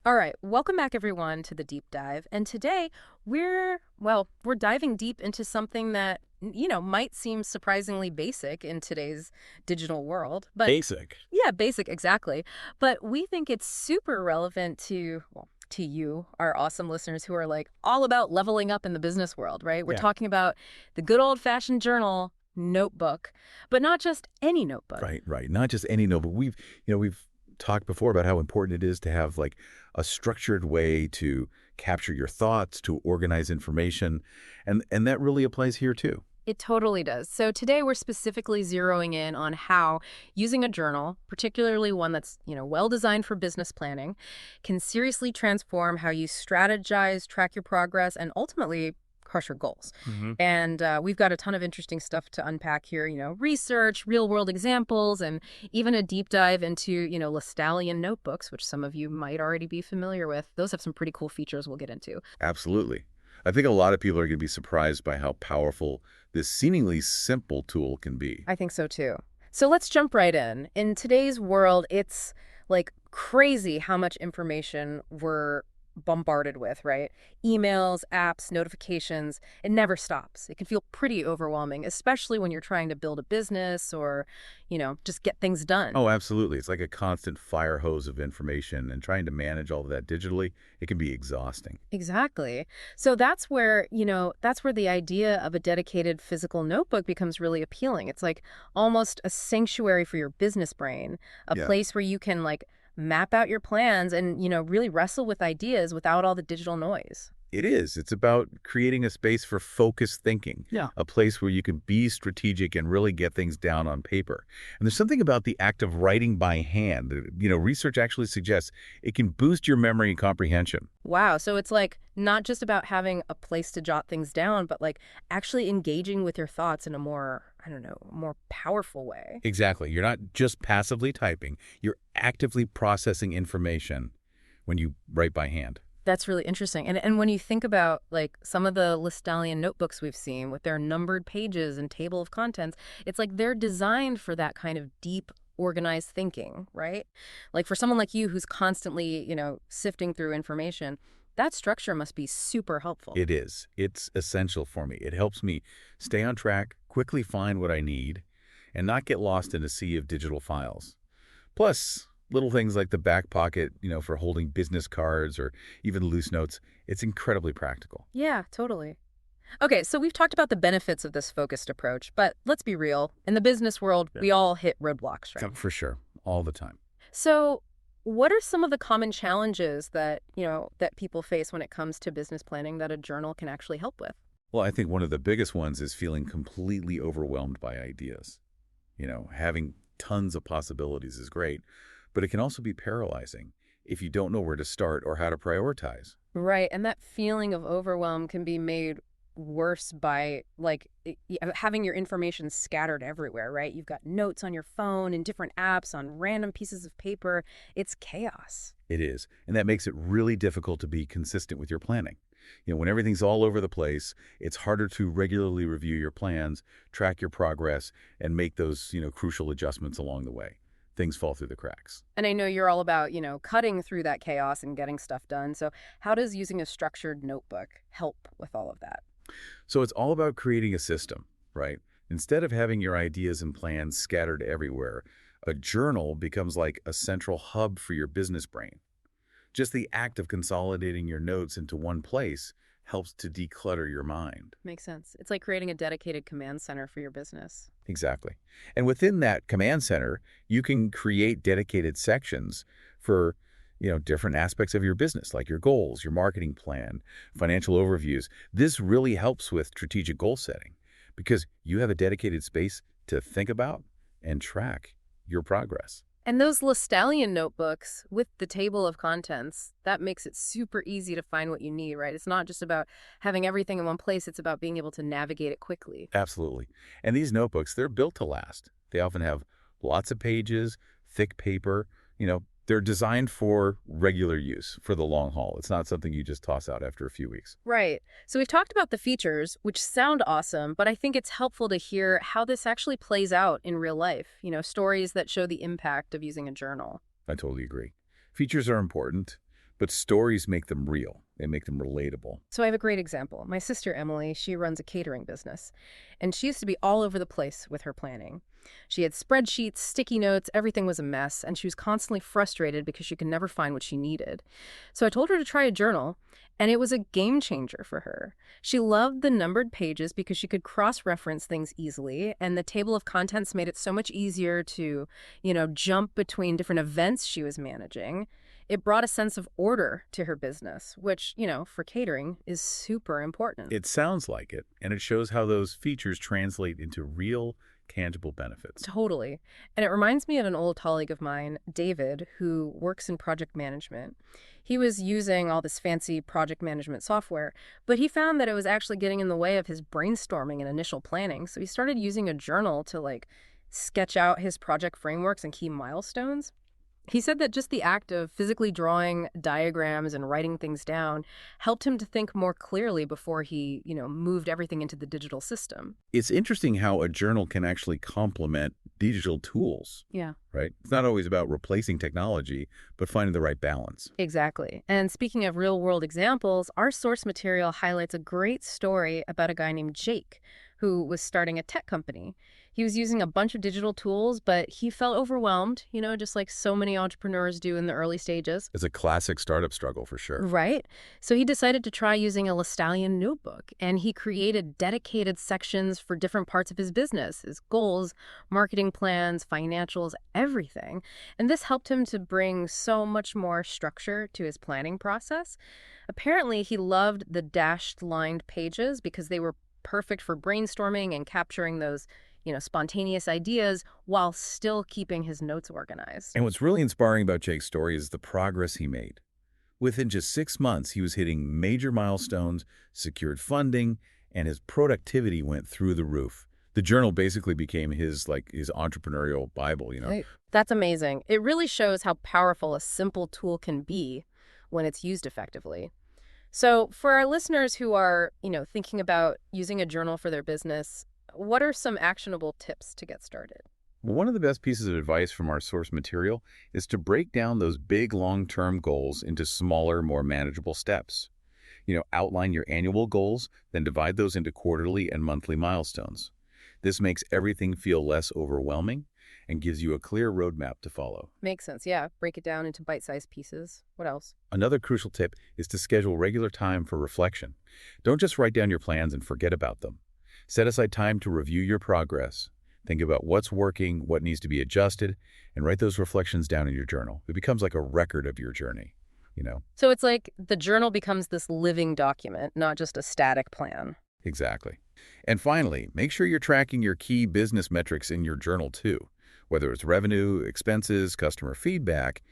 All right, welcome back everyone to the deep dive. And today we're diving deep into something that, might seem surprisingly basic in today's digital world. But Basic. yeah, basic exactly. But we think it's super relevant to you, our awesome listeners who are like all about leveling up in the business world, right? We're Yeah. talking about the good old-fashioned journal notebook, but not just any notebook. Right, right. Not just any note, but we've talked before about how important it is to have like a structured way to capture your thoughts, to organize information, and that really applies here too. It totally does. So today we're specifically zeroing in on how using a journal, particularly one that's, well designed for business planning, can seriously transform how you strategize, track your progress, and ultimately crush your goals. Hmm. And we've got a ton of interesting stuff to unpack here, research, real world examples, and even a deep dive into, Lestallion notebooks, which some of you might already be familiar with. Those have some pretty cool features we'll get into. Absolutely. I think a lot of people are going to be surprised by how powerful this seemingly simple tool can be. I think so too. So let's jump right in. In today's world, it's like crazy how much information we're bombarded with, right? Emails, apps, notifications. It never stops. It can feel pretty overwhelming, especially when you're trying to build a business or, just get things done. Oh, absolutely. It's like a constant fire hose of information, and trying to manage all of that digitally, it can be exhausting. Exactly. So that's where the idea of a dedicated physical notebook becomes really appealing. It's like almost a sanctuary for your business brain, a Yeah. place where you can like map out your plans and, really wrestle with ideas without all the digital noise. It is. It's about creating a space for focused thinking, Yeah. a place where you can be strategic and really get things down on paper. And there's something about the act of writing by hand. Research actually suggests it can boost your memory and comprehension. Wow. So it's like not just about having a place to jot things down, but like actually engaging with your thoughts in a more, I don't know, more powerful way. Exactly. You're not just passively typing, you're actively processing information when you write by hand. That's really interesting. And when you think about like some of the Lestallion notebooks we've seen with their numbered pages and table of contents, it's like they're designed for that kind of deep, organized thinking, right? Like for someone like you who's constantly, sifting through information, that structure must be super helpful. It is. It's essential for me. It helps me stay on track, quickly find what I need, and not get lost in a sea of digital files. Plus, little things like the back pocket, for holding business cards or even loose notes, it's incredibly practical. Yeah, totally. Okay, so we've talked about the benefits of this focused approach, but let's be real. In the business world, Yeah. we all hit roadblocks, right? For sure, all the time. So, what are some of the common challenges that, that people face when it comes to business planning that a journal can actually help with? Well, I think one of the biggest ones is feeling completely overwhelmed by ideas. Having tons of possibilities is great, but it can also be paralyzing if you don't know where to start or how to prioritize. Right, and that feeling of overwhelm can be made worse by like having your information scattered everywhere, right? You've got notes on your phone and different apps on random pieces of paper. It's chaos. It is, and that makes it really difficult to be consistent with your planning. When everything's all over the place, it's harder to regularly review your plans, track your progress, and make those, crucial adjustments along the way. Things fall through the cracks. And I know you're all about, cutting through that chaos and getting stuff done. So, how does using a structured notebook help with all of that? So it's all about creating a system, right? Instead of having your ideas and plans scattered everywhere, a journal becomes like a central hub for your business brain. Just the act of consolidating your notes into one place helps to declutter your mind. Makes sense. It's like creating a dedicated command center for your business. Exactly. And within that command center, you can create dedicated sections for, different aspects of your business, like your goals, your marketing plan, financial overviews. This really helps with strategic goal setting because you have a dedicated space to think about and track your progress. And those Lestallion notebooks with the table of contents, that makes it super easy to find what you need, right? It's not just about having everything in one place, it's about being able to navigate it quickly. Absolutely. And these notebooks, they're built to last. They often have lots of pages, thick paper. They're designed for regular use, for the long haul. It's not something you just toss out after a few weeks. Right. So we've talked about the features, which sound awesome, but I think it's helpful to hear how this actually plays out in real life, stories that show the impact of using a journal. I totally agree. Features are important, but stories make them real. They make them relatable. So I have a great example. My sister Emily, she runs a catering business, and she used to be all over the place with her planning. She had spreadsheets, sticky notes, everything was a mess, and she was constantly frustrated because she could never find what she needed. So I told her to try a journal, and it was a game changer for her. She loved the numbered pages because she could cross-reference things easily, and the table of contents made it so much easier to, jump between different events she was managing. It brought a sense of order to her business, which, for catering is super important. It sounds like it, and it shows how those features translate into real, tangible benefits. Totally. And it reminds me of an old colleague of mine, David, who works in project management. He was using all this fancy project management software, but he found that it was actually getting in the way of his brainstorming and initial planning. So he started using a journal to sketch out his project frameworks and key milestones. He said that just the act of physically drawing diagrams and writing things down helped him to think more clearly before he, moved everything into the digital system. It's interesting how a journal can actually complement digital tools, Yeah. right? It's not always about replacing technology, but finding the right balance. Exactly. And speaking of real world examples, our source material highlights a great story about a guy named Jake who was starting a tech company. He was using a bunch of digital tools, but he felt overwhelmed, just like so many entrepreneurs do in the early stages. It's a classic startup struggle for sure. Right. So he decided to try using a Lestallion notebook, and he created dedicated sections for different parts of his business, his goals, marketing plans, financials, everything. And this helped him to bring so much more structure to his planning process. Apparently, he loved the dashed lined pages because they were perfect for brainstorming and capturing those, spontaneous ideas while still keeping his notes organized. And what's really inspiring about Jake's story is the progress he made. Within just 6 months, he was hitting major milestones, secured funding, and his productivity went through the roof. The journal basically became his entrepreneurial Bible. Right. That's amazing. It really shows how powerful a simple tool can be when it's used effectively. So, for our listeners who are, thinking about using a journal for their business, what are some actionable tips to get started? One of the best pieces of advice from our source material is to break down those big long-term goals into smaller, more manageable steps. Outline your annual goals, then divide those into quarterly and monthly milestones. This makes everything feel less overwhelming and gives you a clear roadmap to follow. Makes sense. Yeah. Break it down into bite-sized pieces. What else? Another crucial tip is to schedule regular time for reflection. Don't just write down your plans and forget about them. Set aside time to review your progress. Think about what's working, what needs to be adjusted, and write those reflections down in your journal. It becomes like a record of your journey. So it's like the journal becomes this living document, not just a static plan. Exactly. And finally, make sure you're tracking your key business metrics in your journal too. Whether it's revenue, expenses, customer feedback,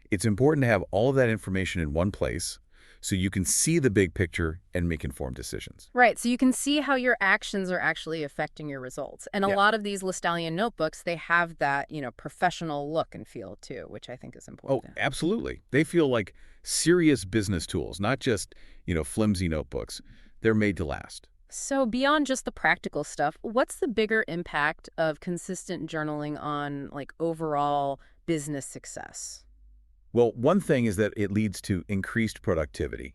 it's important to have all of that information in one place so you can see the big picture and make informed decisions. Right. So you can see how your actions are actually affecting your results. And a Yeah. lot of these Lestallion notebooks, they have that, professional look and feel too, which I think is Oh, important. absolutely. They feel like serious business tools, not just flimsy notebooks. They're made to last. So beyond just the practical stuff, what's the bigger impact of consistent journaling on overall business success? Well, one thing is that it leads to increased productivity.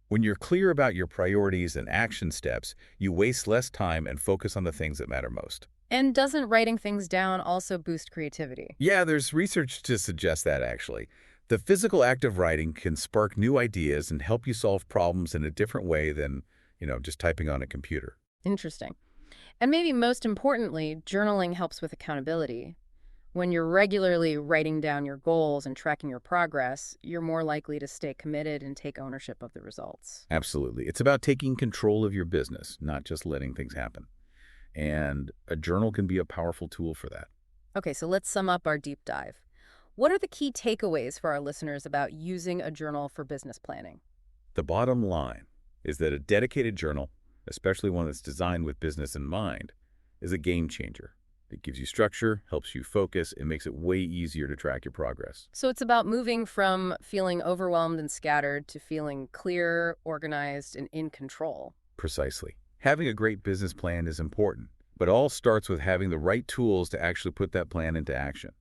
When you're clear about your priorities and action steps, you waste less time and focus on the things that matter most. And doesn't writing things down also boost creativity? Yeah, there's research to suggest that actually. The physical act of writing can spark new ideas and help you solve problems in a different way than just typing on a computer. Interesting. And maybe most importantly, journaling helps with accountability. When you're regularly writing down your goals and tracking your progress, you're more likely to stay committed and take ownership of the results. Absolutely. It's about taking control of your business, not just letting things happen. And a journal can be a powerful tool for that. Okay, so let's sum up our deep dive. What are the key takeaways for our listeners about using a journal for business planning? The bottom line is that a dedicated journal, especially one that's designed with business in mind, is a game changer. It gives you structure, helps you focus, and makes it way easier to track your progress. So it's about moving from feeling overwhelmed and scattered to feeling clear, organized, and in control. Precisely. Having a great business plan is important, but all starts with having the right tools to actually put that plan into action.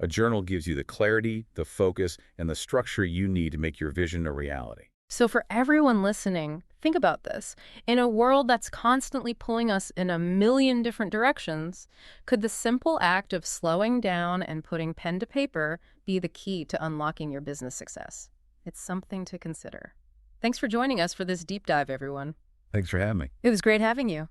A journal gives you the clarity, the focus, and the structure you need to make your vision a reality. So for everyone listening, think about this. In a world that's constantly pulling us in a million different directions, could the simple act of slowing down and putting pen to paper be the key to unlocking your business success? It's something to consider. Thanks for joining us for this deep dive, everyone. Thanks for having me. It was great having you.